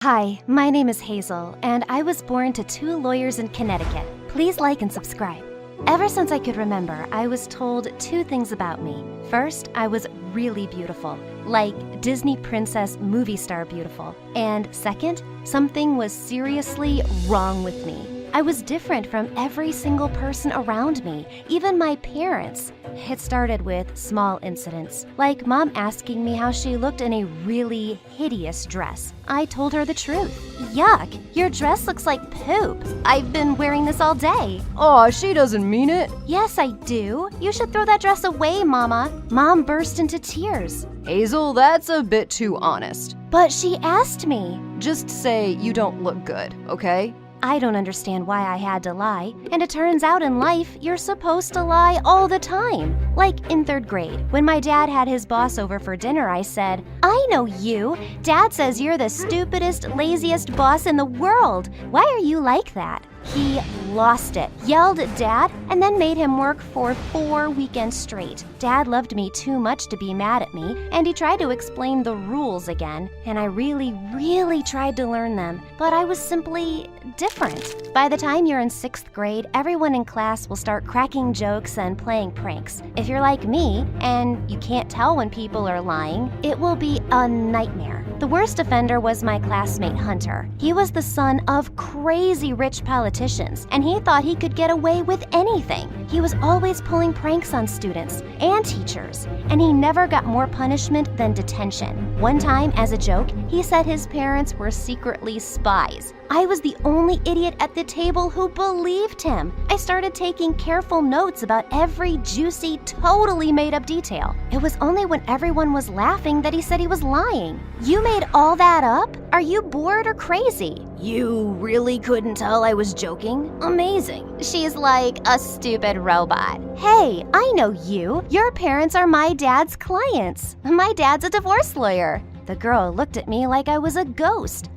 Hi, my name is Hazel, and I was born to 2 lawyers in Connecticut. Please like and subscribe. Ever since I could remember, I was told 2 things about me. First, I was really beautiful, like Disney princess movie star beautiful. And second, something was seriously wrong with me. I was different from every single person around me, even my parents. It started with small incidents, like Mom asking me how she looked in a really hideous dress. I told her the truth. Yuck, your dress looks like poop. I've been wearing this all day. Aw, she doesn't mean it. Yes, I do. You should throw that dress away, Mama. Mom burst into tears. Hazel, that's a bit too honest. But she asked me. Just say you don't look good, okay? I don't understand why I had to lie, and it turns out in life, you're supposed to lie all the time. Like in 3rd grade, when my dad had his boss over for dinner, I said, "I know you. Dad says you're the stupidest, laziest boss in the world. Why are you like that?" He lost it, yelled at Dad, and then made him work for 4 weekends straight. Dad loved me too much to be mad at me, and he tried to explain the rules again, and I really tried to learn them, but I was simply different. By the time you're in 6th grade, everyone in class will start cracking jokes and playing pranks. If you're like me, and you can't tell when people are lying, it will be a nightmare. The worst offender was my classmate Hunter. He was the son of crazy rich politicians, and he thought he could get away with anything. He was always pulling pranks on students and teachers, and he never got more punishment than detention. One time, as a joke, he said his parents were secretly spies. I was the only idiot at the table who believed him. I started taking careful notes about every juicy, totally made-up detail. It was only when everyone was laughing that he said he was lying. You made all that up? Are you bored or crazy? You really couldn't tell I was joking? Amazing. She's like a stupid robot. Hey, I know you. Your parents are my dad's clients. My dad's a divorce lawyer. The girl looked at me like I was a ghost.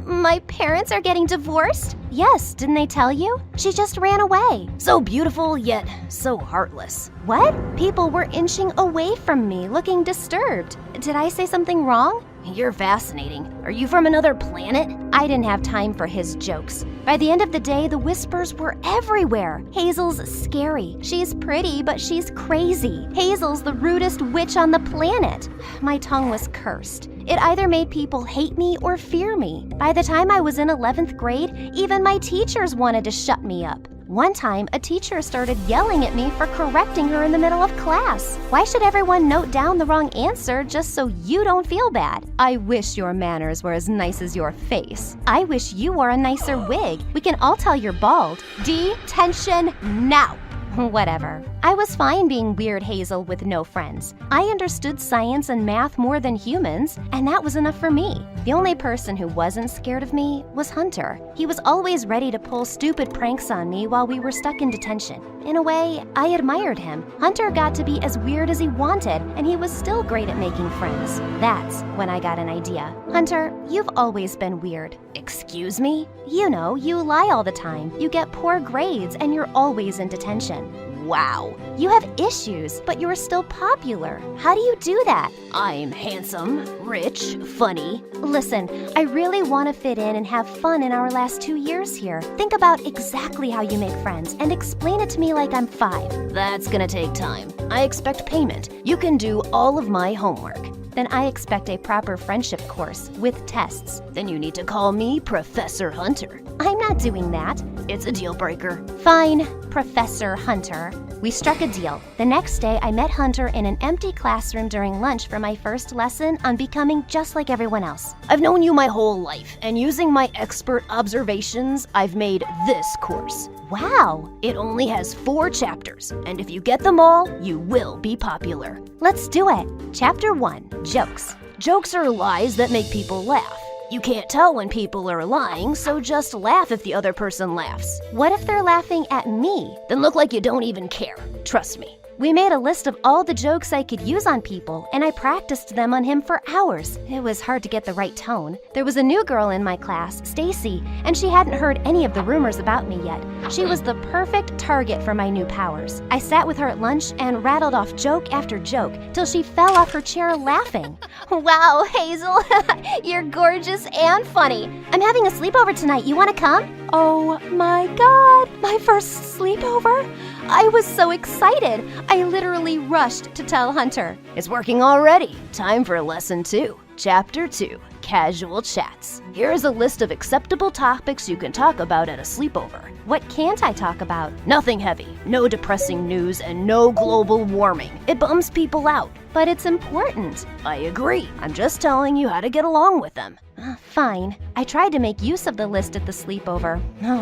My parents are getting divorced? Yes, didn't they tell you? She just ran away. So beautiful, yet so heartless. What? People were inching away from me, looking disturbed. Did I say something wrong? You're fascinating. Are you from another planet? I didn't have time for his jokes. By the end of the day, the whispers were everywhere. Hazel's scary. She's pretty, but she's crazy. Hazel's the rudest witch on the planet. My tongue was cursed. It either made people hate me or fear me. By the time I was in 11th grade, even my teachers wanted to shut me up. One time, a teacher started yelling at me for correcting her in the middle of class. Why should everyone note down the wrong answer just so you don't feel bad? I wish your manners were as nice as your face. I wish you wore a nicer wig. We can all tell you're bald. Detention now! Whatever. I was fine being weird Hazel with no friends. I understood science and math more than humans, and that was enough for me. The only person who wasn't scared of me was Hunter. He was always ready to pull stupid pranks on me while we were stuck in detention. In a way, I admired him. Hunter got to be as weird as he wanted, and he was still great at making friends. That's when I got an idea. Hunter, you've always been weird. Excuse me? You know, you lie all the time. You get poor grades, and you're always in detention. Wow. You have issues, but you're still popular. How do you do that? I'm handsome, rich, funny. Listen, I really want to fit in and have fun in our last 2 years here. Think about exactly how you make friends and explain it to me like I'm 5. That's gonna take time. I expect payment. You can do all of my homework. Then I expect a proper friendship course with tests. Then you need to call me Professor Hunter. I'm not doing that. It's a deal breaker. Fine, Professor Hunter. We struck a deal. The next day, I met Hunter in an empty classroom during lunch for my first lesson on becoming just like everyone else. I've known you my whole life, and using my expert observations, I've made this course. Wow! It only has 4 chapters, and if you get them all, you will be popular. Let's do it. Chapter 1, Jokes. Jokes are lies that make people laugh. You can't tell when people are lying, so just laugh if the other person laughs. What if they're laughing at me? Then look like you don't even care. Trust me. We made a list of all the jokes I could use on people, and I practiced them on him for hours. It was hard to get the right tone. There was a new girl in my class, Stacy, and she hadn't heard any of the rumors about me yet. She was the perfect target for my new powers. I sat with her at lunch and rattled off joke after joke till she fell off her chair laughing. Wow, Hazel, you're gorgeous and funny. I'm having a sleepover tonight. You want to come? Oh my God, my first sleepover? I was so excited. I literally rushed to tell Hunter. It's working already. Time for lesson 2. Chapter 2, Casual Chats. Here's a list of acceptable topics you can talk about at a sleepover. What can't I talk about? Nothing heavy, no depressing news, and no global warming. It bums people out. But it's important. I agree. I'm just telling you how to get along with them. Fine. I tried to make use of the list at the sleepover.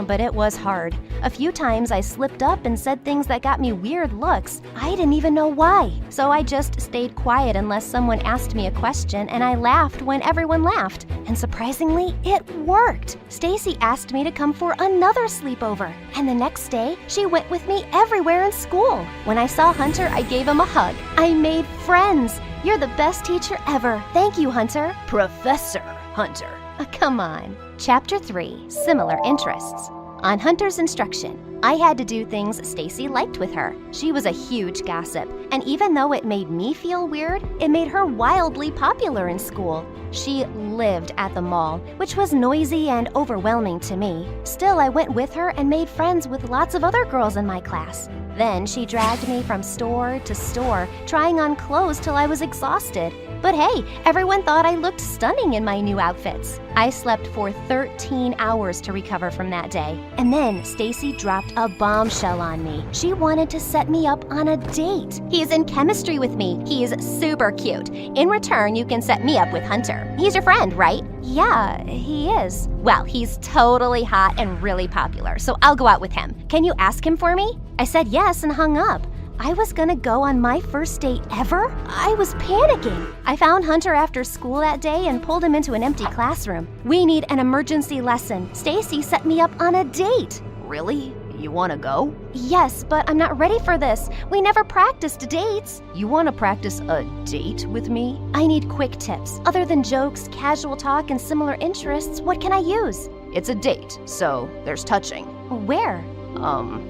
But it was hard. A few times I slipped up and said things that got me weird looks. I didn't even know why. So I just stayed quiet unless someone asked me a question, and I laughed when everyone laughed. And surprisingly, it worked. Stacy asked me to come for another sleepover. And the next day, she went with me everywhere in school. When I saw Hunter, I gave him a hug. I made friends. You're the best teacher ever. Thank you, Hunter. Professor Hunter. Come on. Chapter 3, Similar Interests. On Hunter's instruction, I had to do things Stacy liked with her. She was a huge gossip, and even though it made me feel weird, it made her wildly popular in school. She lived at the mall, which was noisy and overwhelming to me. Still, I went with her and made friends with lots of other girls in my class. Then she dragged me from store to store, trying on clothes till I was exhausted. But hey, everyone thought I looked stunning in my new outfits. I slept for 13 hours to recover from that day. And then Stacy dropped a bombshell on me. She wanted to set me up on a date. He's in chemistry with me. He's super cute. In return, you can set me up with Hunter. He's your friend, right? Yeah, he is. Well, he's totally hot and really popular, so I'll go out with him. Can you ask him for me? I said yes and hung up. I was gonna go on my first date ever? I was panicking. I found Hunter after school that day and pulled him into an empty classroom. We need an emergency lesson. Stacy set me up on a date. Really? You want to go? Yes, but I'm not ready for this. We never practiced dates. You want to practice a date with me? I need quick tips. Other than jokes, casual talk, and similar interests, what can I use? It's a date, so there's touching. Where?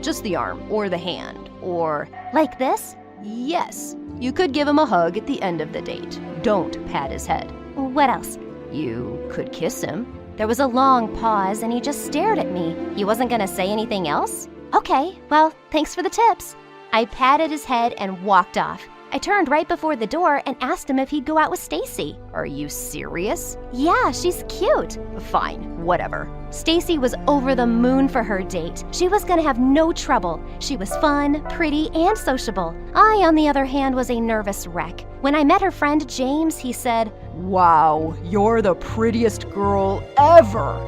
Just the arm or the hand or... Like this? Yes. You could give him a hug at the end of the date. Don't pat his head. What else? You could kiss him. There was a long pause and he just stared at me. He wasn't gonna say anything else? Okay, well, thanks for the tips. I patted his head and walked off. I turned right before the door and asked him if he'd go out with Stacy. Are you serious? Yeah, she's cute. Fine, whatever. Stacy was over the moon for her date. She was gonna have no trouble. She was fun, pretty, and sociable. I, on the other hand, was a nervous wreck. When I met her friend James, he said, "Wow, you're the prettiest girl ever."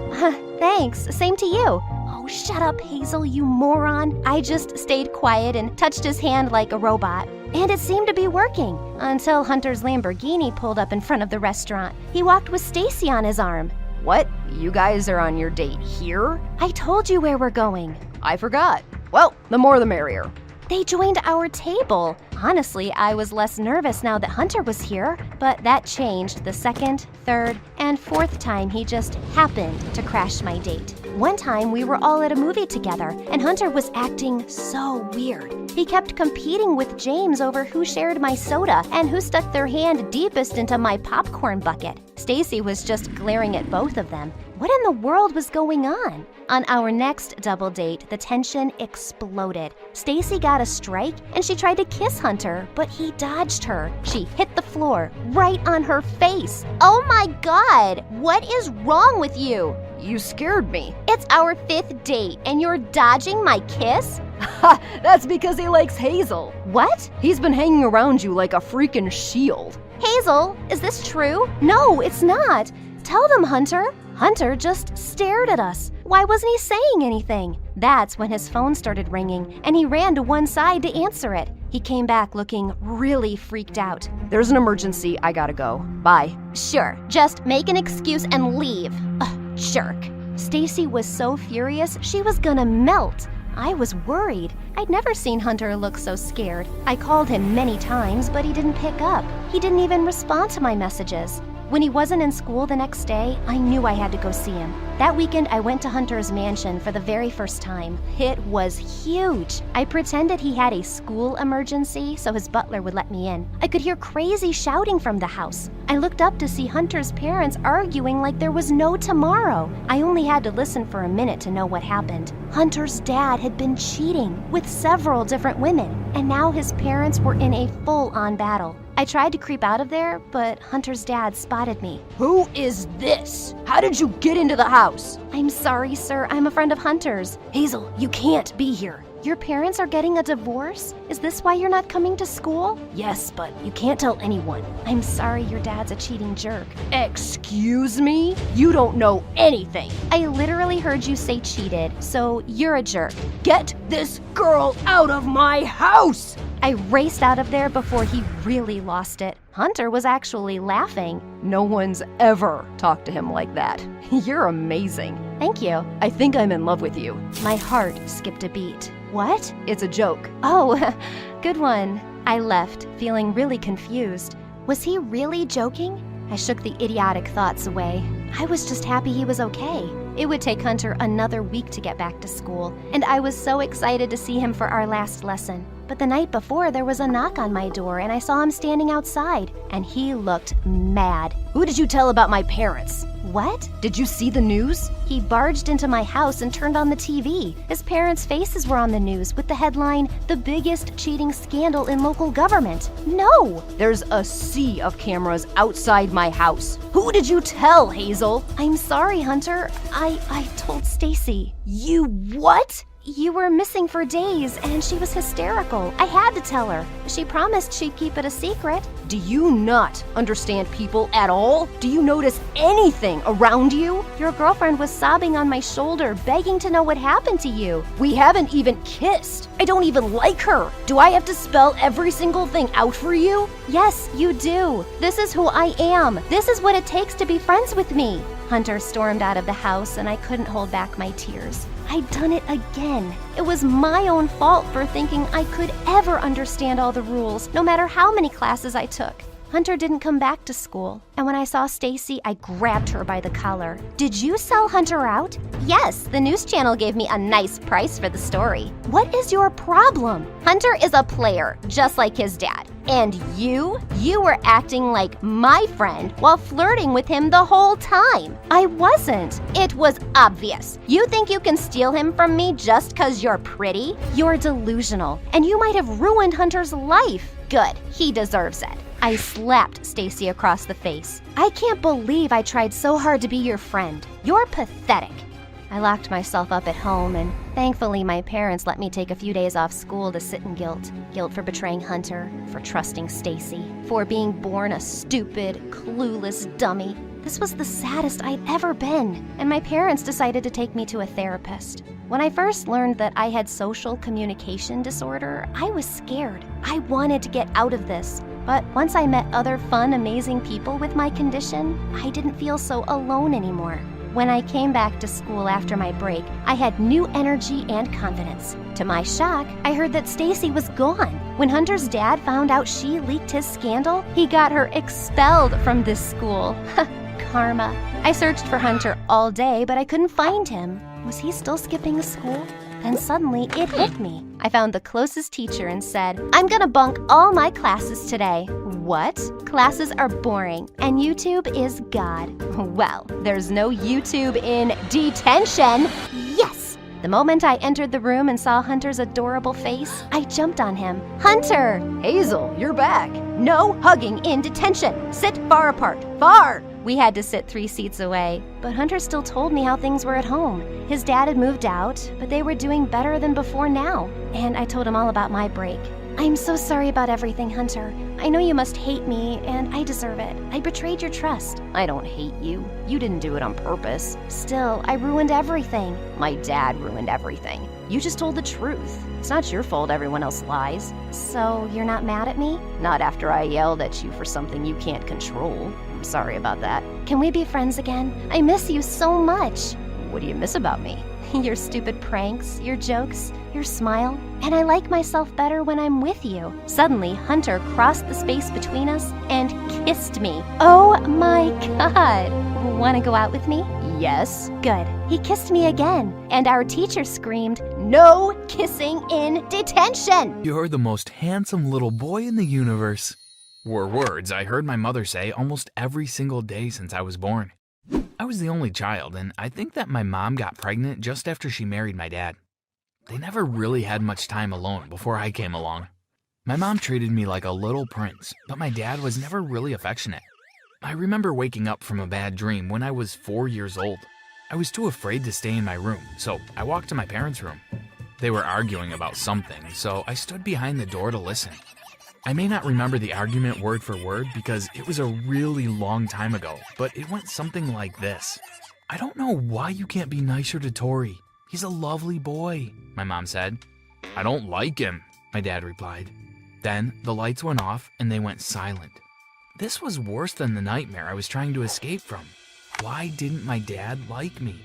Thanks, same to you. Oh, shut up, Hazel, you moron. I just stayed quiet and touched his hand like a robot. And it seemed to be working, until Hunter's Lamborghini pulled up in front of the restaurant. He walked with Stacy on his arm. What? You guys are on your date here? I told you where we're going. I forgot. Well, the more the merrier. They joined our table. Honestly, I was less nervous now that Hunter was here, but that changed the second, third, and fourth time he just happened to crash my date. One time we were all at a movie together, and Hunter was acting so weird. He kept competing with James over who shared my soda and who stuck their hand deepest into my popcorn bucket. Stacy was just glaring at both of them. What in the world was going on? On our next double date, the tension exploded. Stacy got a strike and she tried to kiss Hunter, but he dodged her. She hit the floor right on her face. Oh my God, what is wrong with you? You scared me. It's our 5th date and you're dodging my kiss? Ha! That's because he likes Hazel. What? He's been hanging around you like a freaking shield. Hazel, is this true? No, it's not. Tell them, Hunter. Hunter just stared at us. Why wasn't he saying anything? That's when his phone started ringing, and he ran to one side to answer it. He came back looking really freaked out. There's an emergency. I gotta go. Bye. Sure, just make an excuse and leave. Jerk. Stacy was so furious, she was gonna melt. I was worried. I'd never seen Hunter look so scared. I called him many times, but he didn't pick up. He didn't even respond to my messages. When he wasn't in school the next day, I knew I had to go see him. That weekend, I went to Hunter's mansion for the very first time. It was huge. I pretended he had a school emergency so his butler would let me in. I could hear crazy shouting from the house. I looked up to see Hunter's parents arguing like there was no tomorrow. I only had to listen for a minute to know what happened. Hunter's dad had been cheating with several different women, and now his parents were in a full-on battle. I tried to creep out of there, but Hunter's dad spotted me. Who is this? How did you get into the house? I'm sorry, sir. I'm a friend of Hunter's. Hazel, you can't be here. Your parents are getting a divorce? Is this why you're not coming to school? Yes, but you can't tell anyone. I'm sorry your dad's a cheating jerk. Excuse me? You don't know anything. I literally heard you say cheated, so you're a jerk. Get this girl out of my house! I raced out of there before he really lost it. Hunter was actually laughing. No one's ever talked to him like that. You're amazing. Thank you. I think I'm in love with you. My heart skipped a beat. What? It's a joke. Oh, good one. I left, feeling really confused. Was he really joking? I shook the idiotic thoughts away. I was just happy he was okay. It would take Hunter another week to get back to school, and I was so excited to see him for our last lesson. But the night before, there was a knock on my door, and I saw him standing outside, and he looked mad. Who did you tell about my parents? What? Did you see the news? He barged into my house and turned on the TV. His parents' faces were on the news with the headline, "The biggest cheating scandal in local government." No! There's a sea of cameras outside my house. Who did you tell, Hazel? I'm sorry, Hunter. I told Stacy. You what? You were missing for days, and she was hysterical. I had to tell her. She promised she'd keep it a secret. Do you not understand people at all? Do you notice anything around you? Your girlfriend was sobbing on my shoulder, begging to know what happened to you. We haven't even kissed. I don't even like her. Do I have to spell every single thing out for you? Yes, you do. This is who I am. This is what it takes to be friends with me. Hunter stormed out of the house, and I couldn't hold back my tears. I'd done it again. It was my own fault for thinking I could ever understand all the rules, no matter how many classes I took. Hunter didn't come back to school, and when I saw Stacy, I grabbed her by the collar. Did you sell Hunter out? Yes, the news channel gave me a nice price for the story. What is your problem? Hunter is a player, just like his dad. And you were acting like my friend while flirting with him the whole time. I wasn't. It was obvious. You think you can steal him from me just 'cause you're pretty? You're delusional, and you might have ruined Hunter's life. Good, he deserves it. I slapped Stacy across the face. I can't believe I tried so hard to be your friend. You're pathetic. I locked myself up at home, and thankfully my parents let me take a few days off school to sit in guilt. Guilt for betraying Hunter, for trusting Stacy, for being born a stupid, clueless dummy. This was the saddest I'd ever been, and my parents decided to take me to a therapist. When I first learned that I had social communication disorder, I was scared. I wanted to get out of this. But once I met other fun, amazing people with my condition, I didn't feel so alone anymore. When I came back to school after my break, I had new energy and confidence. To my shock, I heard that Stacy was gone. When Hunter's dad found out she leaked his scandal, he got her expelled from this school. Karma. I searched for Hunter all day, but I couldn't find him. Was he still skipping school? Then suddenly, it hit me. I found the closest teacher and said, "I'm gonna bunk all my classes today." What? Classes are boring, and YouTube is God. Well, there's no YouTube in detention. Yes! The moment I entered the room and saw Hunter's adorable face, I jumped on him. Hunter! Hazel, you're back. No hugging in detention. Sit far apart. Far! We had to sit 3 seats away, but Hunter still told me how things were at home. His dad had moved out, but they were doing better than before now. And I told him all about my break. I'm so sorry about everything, Hunter. I know you must hate me, and I deserve it. I betrayed your trust. I don't hate you. You didn't do it on purpose. Still, I ruined everything. My dad ruined everything. You just told the truth. It's not your fault everyone else lies. So, you're not mad at me? Not after I yelled at you for something you can't control. I'm sorry about that. Can we be friends again? I miss you so much. What do you miss about me? Your stupid pranks, your jokes, your smile, and I like myself better when I'm with you. Suddenly, Hunter crossed the space between us and kissed me. Oh my God! Wanna go out with me? Yes. Good. He kissed me again, and our teacher screamed, "No kissing in detention!" You're the most handsome little boy in the universe, were words I heard my mother say almost every single day since I was born. I was the only child, and I think that my mom got pregnant just after she married my dad. They never really had much time alone before I came along. My mom treated me like a little prince, but my dad was never really affectionate. I remember waking up from a bad dream when I was 4 years old. I was too afraid to stay in my room, so I walked to my parents' room. They were arguing about something, so I stood behind the door to listen. I may not remember the argument word for word because it was a really long time ago, but it went something like this. "I don't know why you can't be nicer to Tori. He's a lovely boy," my mom said. "I don't like him," my dad replied. Then the lights went off and they went silent. This was worse than the nightmare I was trying to escape from. Why didn't my dad like me?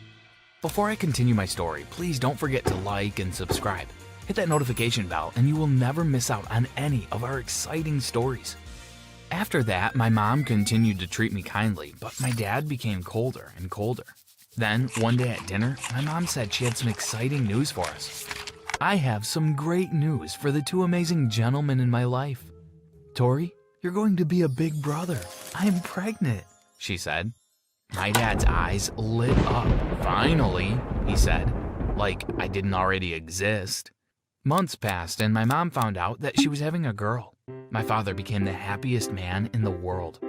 Before I continue my story, please don't forget to like and subscribe. Hit that notification bell and you will never miss out on any of our exciting stories. After that, my mom continued to treat me kindly, but my dad became colder and colder. Then, one day at dinner, my mom said she had some exciting news for us. "I have some great news for the two amazing gentlemen in my life. Tori, you're going to be a big brother. I'm pregnant," she said. My dad's eyes lit up. "Finally," he said, like I didn't already exist. Months passed and my mom found out that she was having a girl. My father became the happiest man in the world.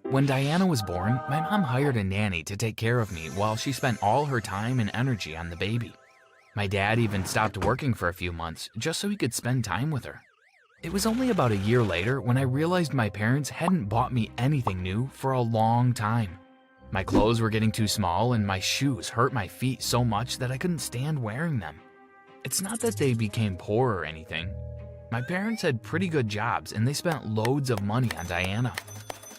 When Diana was born, my mom hired a nanny to take care of me while she spent all her time and energy on the baby. My dad even stopped working for a few months just so he could spend time with her. It was only about a year later when I realized my parents hadn't bought me anything new for a long time. My clothes were getting too small and my shoes hurt my feet so much that I couldn't stand wearing them. It's not that they became poor or anything. My parents had pretty good jobs and they spent loads of money on Diana.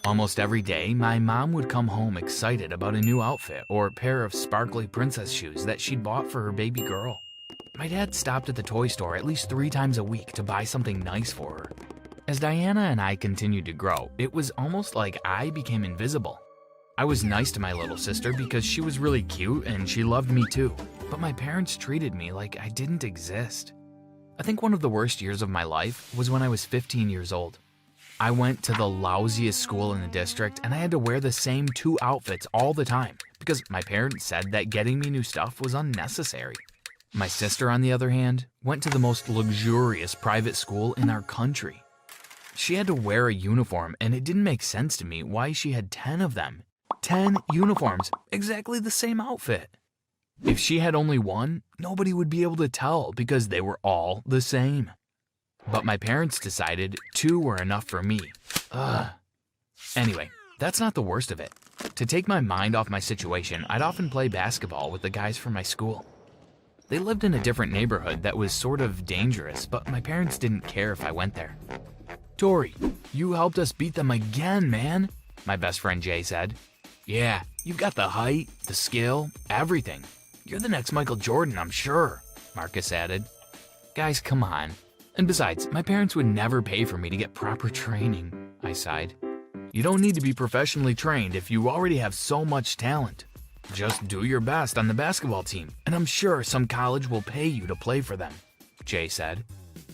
Almost every day, my mom would come home excited about a new outfit or pair of sparkly princess shoes that she'd bought for her baby girl. My dad stopped at the toy store at least 3 times a week to buy something nice for her. As Diana and I continued to grow, it was almost like I became invisible. I was nice to my little sister because she was really cute and she loved me too, but my parents treated me like I didn't exist. I think one of the worst years of my life was when I was 15 years old. I went to the lousiest school in the district and I had to wear the same 2 outfits all the time because my parents said that getting me new stuff was unnecessary. My sister, on the other hand, went to the most luxurious private school in our country. She had to wear a uniform and it didn't make sense to me why she had 10 of them. 10 uniforms, exactly the same outfit. If she had only one, nobody would be able to tell because they were all the same. But my parents decided 2 were enough for me. Anyway, that's not the worst of it. To take my mind off my situation, I'd often play basketball with the guys from my school. They lived in a different neighborhood that was sort of dangerous, but my parents didn't care if I went there. "Tori, you helped us beat them again, man," my best friend Jay said. "Yeah, you've got the height, the skill, everything. You're the next Michael Jordan, I'm sure," Marcus added. "Guys, come on. And besides, my parents would never pay for me to get proper training," I sighed. "You don't need to be professionally trained if you already have so much talent. Just do your best on the basketball team, and I'm sure some college will pay you to play for them," Jay said.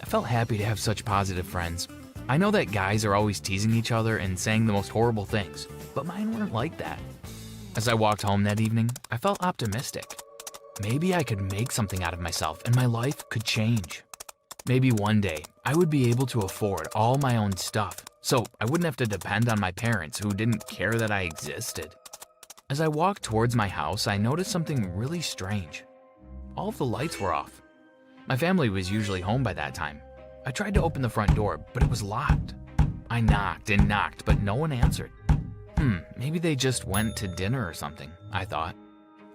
I felt happy to have such positive friends. I know that guys are always teasing each other and saying the most horrible things, but mine weren't like that. As I walked home that evening, I felt optimistic. Maybe I could make something out of myself and my life could change. Maybe one day I would be able to afford all my own stuff, so I wouldn't have to depend on my parents who didn't care that I existed. As I walked towards my house, I noticed something really strange. All of the lights were off. My family was usually home by that time. I tried to open the front door, but it was locked. I knocked and knocked, but no one answered. Maybe they just went to dinner or something, I thought.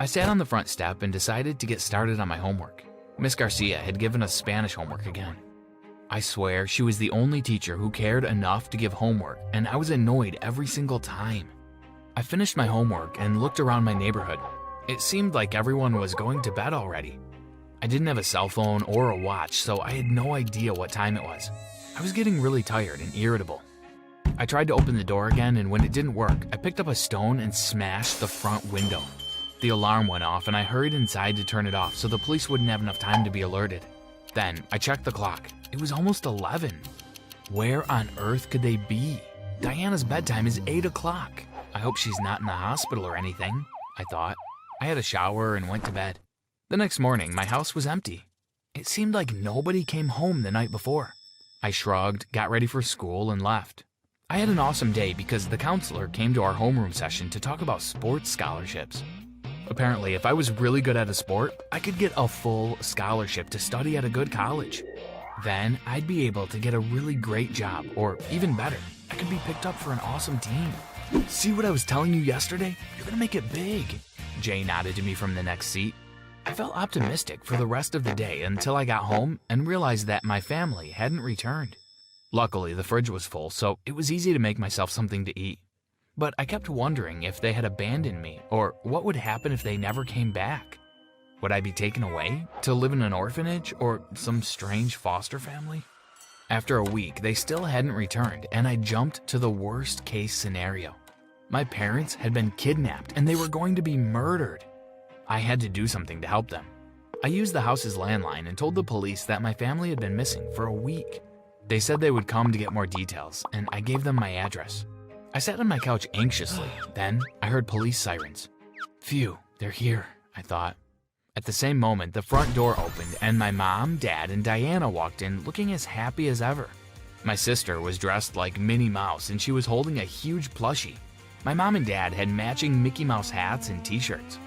I sat on the front step and decided to get started on my homework. Miss Garcia had given us Spanish homework again. I swear she was the only teacher who cared enough to give homework, and I was annoyed every single time. I finished my homework and looked around my neighborhood. It seemed like everyone was going to bed already. I didn't have a cell phone or a watch, so I had no idea what time it was. I was getting really tired and irritable. I tried to open the door again, and when it didn't work, I picked up a stone and smashed the front window. The alarm went off, and I hurried inside to turn it off so the police wouldn't have enough time to be alerted. Then I checked the clock. It was almost 11. Where on earth could they be? Diana's bedtime is 8 o'clock. I hope she's not in the hospital or anything, I thought. I had a shower and went to bed. The next morning, my house was empty. It seemed like nobody came home the night before. I shrugged, got ready for school, and left. I had an awesome day because the counselor came to our homeroom session to talk about sports scholarships. Apparently, if I was really good at a sport, I could get a full scholarship to study at a good college. Then I'd be able to get a really great job, or even better, I could be picked up for an awesome team. See what I was telling you yesterday? You're gonna make it big. Jay nodded to me from the next seat. I felt optimistic for the rest of the day until I got home and realized that my family hadn't returned. Luckily, the fridge was full, so it was easy to make myself something to eat. But I kept wondering if they had abandoned me, or what would happen if they never came back. Would I be taken away to live in an orphanage or some strange foster family? After a week, they still hadn't returned, and I jumped to the worst case scenario. My parents had been kidnapped and they were going to be murdered. I had to do something to help them. I used the house's landline and told the police that my family had been missing for a week. They said they would come to get more details, and I gave them my address. I sat on my couch anxiously. Then I heard police sirens. Phew, they're here, I thought. At the same moment, the front door opened and my mom, dad, and Diana walked in looking as happy as ever. My sister was dressed like Minnie Mouse and she was holding a huge plushie. My mom and dad had matching Mickey Mouse hats and t-shirts.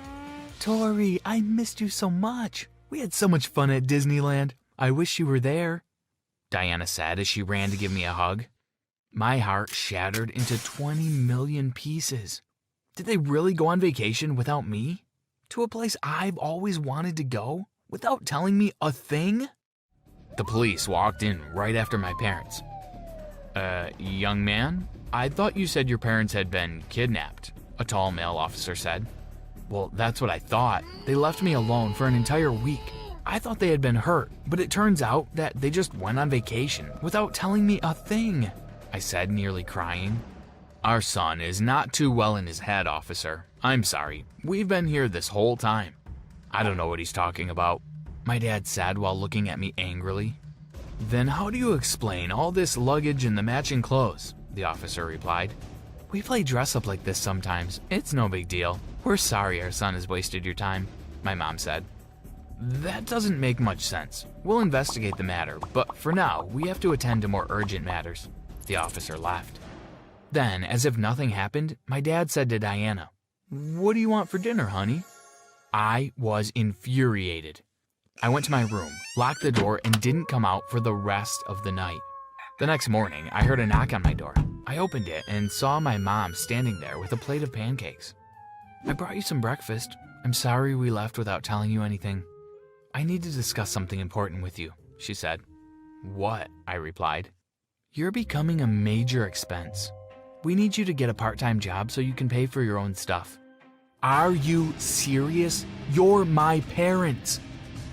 Tori, I missed you so much. We had so much fun at Disneyland. I wish you were there, Diana said as she ran to give me a hug. My heart shattered into 20 million pieces. Did they really go on vacation without me? To a place I've always wanted to go without telling me a thing? The police walked in right after my parents. Young man, I thought you said your parents had been kidnapped, a tall male officer said. Well, that's what I thought. They left me alone for an entire week. I thought they had been hurt, but it turns out that they just went on vacation without telling me a thing, I said, nearly crying. Our son is not too well in his head, officer. I'm sorry. We've been here this whole time. I don't know what he's talking about, my dad said while looking at me angrily. Then how do you explain all this luggage and the matching clothes? The officer replied. We play dress up like this sometimes. It's no big deal. We're sorry our son has wasted your time, my mom said. That doesn't make much sense. We'll investigate the matter, but for now, we have to attend to more urgent matters. The officer laughed. Then, as if nothing happened, my dad said to Diana, What do you want for dinner, honey? I was infuriated. I went to my room, locked the door, and didn't come out for the rest of the night. The next morning, I heard a knock on my door. I opened it and saw my mom standing there with a plate of pancakes. I brought you some breakfast. I'm sorry we left without telling you anything. I need to discuss something important with you, she said. What? I replied. You're becoming a major expense. We need you to get a part-time job so you can pay for your own stuff. Are you serious? You're my parents.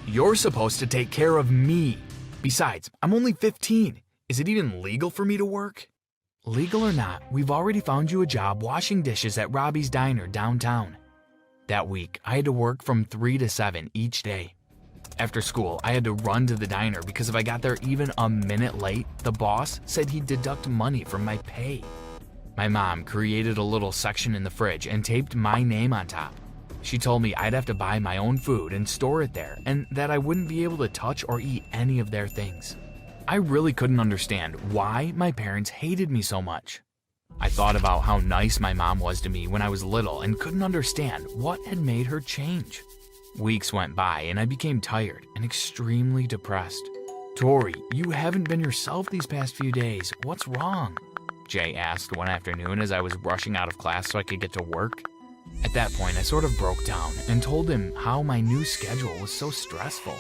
You're supposed to take care of me. Besides, I'm only 15. Is it even legal for me to work? Legal or not, we've already found you a job washing dishes at Robbie's Diner downtown. That week, I had to work from 3 to 7 each day. After school, I had to run to the diner because if I got there even a minute late, the boss said he'd deduct money from my pay. My mom created a little section in the fridge and taped my name on top. She told me I'd have to buy my own food and store it there, and that I wouldn't be able to touch or eat any of their things. I really couldn't understand why my parents hated me so much. I thought about how nice my mom was to me when I was little and couldn't understand what had made her change. Weeks went by and I became tired and extremely depressed. Tori, you haven't been yourself these past few days. What's wrong? Jay asked one afternoon as I was rushing out of class so I could get to work. At that point, I sort of broke down and told him how my new schedule was so stressful.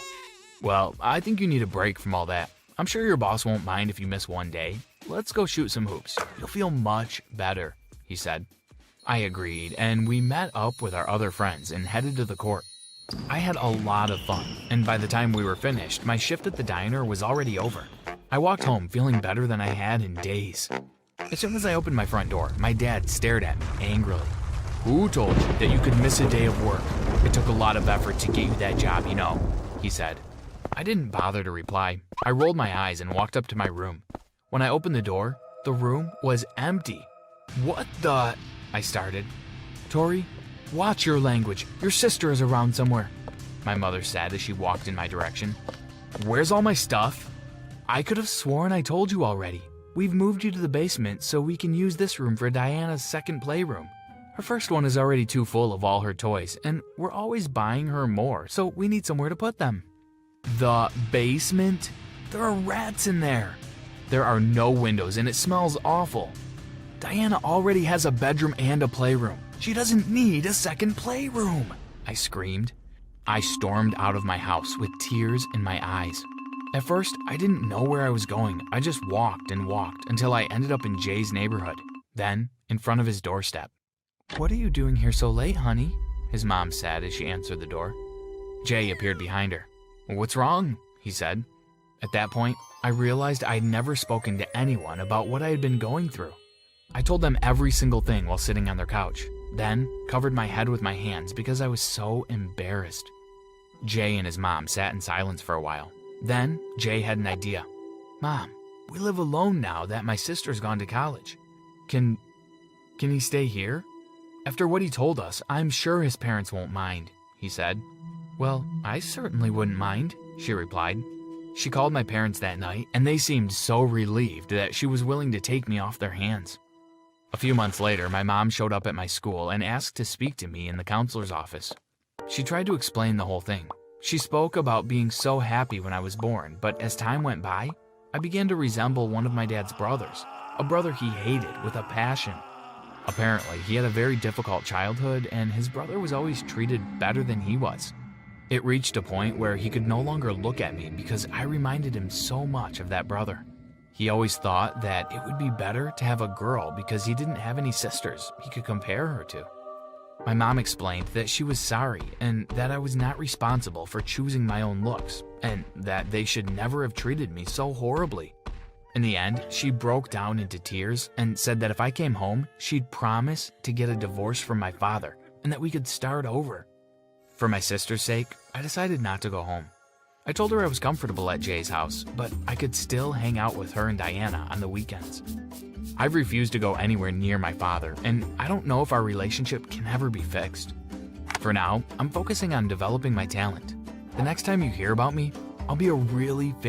Well, I think you need a break from all that. I'm sure your boss won't mind if you miss one day. Let's go shoot some hoops. You'll feel much better, he said. I agreed, and we met up with our other friends and headed to the court. I had a lot of fun, and by the time we were finished, my shift at the diner was already over. I walked home feeling better than I had in days. As soon as I opened my front door, my dad stared at me angrily. "Who told you that you could miss a day of work? It took a lot of effort to get you that job, you know," he said. I didn't bother to reply. I rolled my eyes and walked up to my room. When I opened the door, the room was empty. "What the?" I started. "Tori, watch your language. Your sister is around somewhere," my mother said as she walked in my direction. "Where's all my stuff?" "I could have sworn I told you already. We've moved you to the basement so we can use this room for Diana's second playroom. Her first one is already too full of all her toys, and we're always buying her more, so we need somewhere to put them." "The basement? There are rats in there. There are no windows and it smells awful. Diana already has a bedroom and a playroom. She doesn't need a second playroom," I screamed. I stormed out of my house with tears in my eyes. At first, I didn't know where I was going. I just walked and walked until I ended up in Jay's neighborhood, then in front of his doorstep. "What are you doing here so late, honey?" his mom said as she answered the door. Jay appeared behind her. "What's wrong?" he said. At that point, I realized I'd never spoken to anyone about what I had been going through. I told them every single thing while sitting on their couch, then covered my head with my hands because I was so embarrassed. Jay and his mom sat in silence for a while. Then Jay had an idea. "Mom, we live alone now that my sister's gone to college. Can he stay here? After what he told us, I'm sure his parents won't mind," he said. "Well, I certainly wouldn't mind," she replied. She called my parents that night, and they seemed so relieved that she was willing to take me off their hands. A few months later, my mom showed up at my school and asked to speak to me in the counselor's office. She tried to explain the whole thing. She spoke about being so happy when I was born, but as time went by, I began to resemble one of my dad's brothers, a brother he hated with a passion. Apparently, he had a very difficult childhood, and his brother was always treated better than he was. It reached a point where he could no longer look at me because I reminded him so much of that brother. He always thought that it would be better to have a girl because he didn't have any sisters he could compare her to. My mom explained that she was sorry and that I was not responsible for choosing my own looks and that they should never have treated me so horribly. In the end, she broke down into tears and said that if I came home, she'd promise to get a divorce from my father and that we could start over. For my sister's sake, I decided not to go home. I told her I was comfortable at Jay's house, but I could still hang out with her and Diana on the weekends. I've refused to go anywhere near my father, and I don't know if our relationship can ever be fixed. For now, I'm focusing on developing my talent. The next time you hear about me, I'll be a really famous